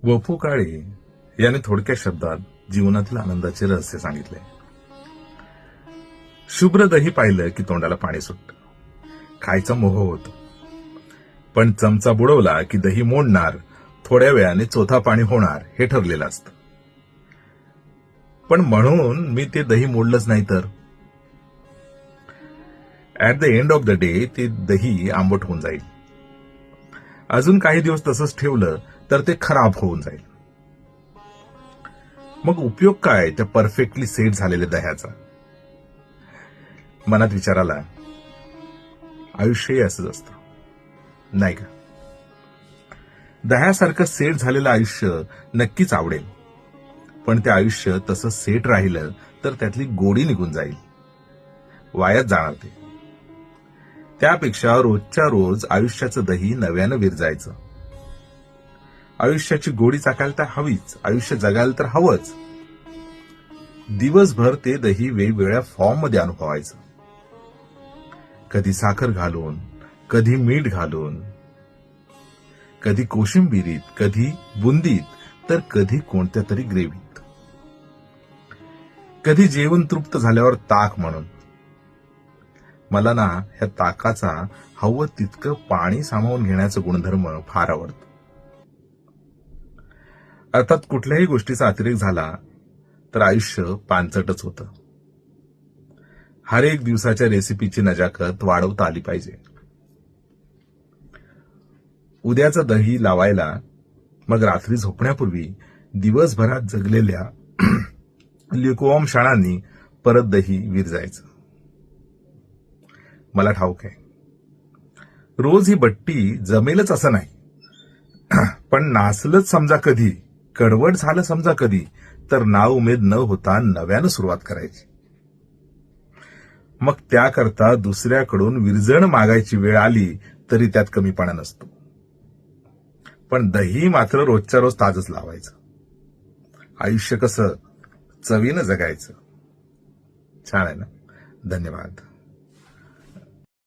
वपू काळे याने थोडक्या शब्दात जीवनातील आनंदाचे रहस्य सांगितले. शुभ्र दही पाहिलं की तोंडाला पाणी सुटतं. खायचा मोह होतो. पण चमचा बुडवला की दही मोडणार, थोड्या वेळाने चोथा पाणी होणार हे ठरलेलं असतं. पण म्हणून मी ते दही मोडलंच नाही तर at the end of the day ते दही आंबट होऊन जाईल. अजून काही दिवस तसंच ठेवलं तर ते खराब होऊन जाईल. मग उपयोग काय त्या परफेक्टली सेट झालेल्या दह्याचा? मनात विचार आला, आयुष्यही असंच असतं नाही का? दह्यासारखं सेट झालेलं आयुष्य नक्कीच आवडेल, पण ते आयुष्य तसं सेट राहिलं तर त्यातली गोडी निघून जाईल, वायाच जाणार ते. त्यापेक्षा रोजच्या रोज आयुष्याचं दही नव्यानं विरजायचं. आयुष्याची गोडी चाकायला तर हवीच, आयुष्य जगायला तर हवंच. दिवसभर ते दही वेगवेगळ्या फॉर्म मध्ये अनुभवायचं. कधी साखर घालून, कधी मीठ घालून, कधी कोशिंबिरीत, कधी बुंदीत, तर कधी कोणत्या तरी ग्रेव्हीत, कधी जेवण तृप्त झाल्यावर ताक म्हणून. मला ना ह्या ताकाचा हवं तितकं पाणी सामावून घेण्याचा गुणधर्म फार आवडतो. अर्थात कुठल्याही गोष्टीचा अतिरेक झाला तर आयुष्य पानचटच होतं. हर एक दिवसाच्या रेसिपीची नजाकत वाढवता आली पाहिजे. उद्याचं दही लावायला मग रात्री झोपण्यापूर्वी दिवसभरात जगलेल्या ल्युकवॉर्म क्षणांनी परत दही विरजायचं. मला ठाऊक आहे, रोज ही बट्टी जमेलच असं नाही, पण नासलच समजा कधी, कडवट झालं समजा कधी, तर नाउमेद न होता नव्यानं सुरुवात करायची. मग त्याकरता दुसऱ्याकडून विरजण मागायची वेळ आली तरी त्यात कमीपणा नसतो. पण दही मात्र रोजच्या रोज ताजच लावायचं. आयुष्य कसं चवीनं जगायचं. छान आहे ना? धन्यवाद.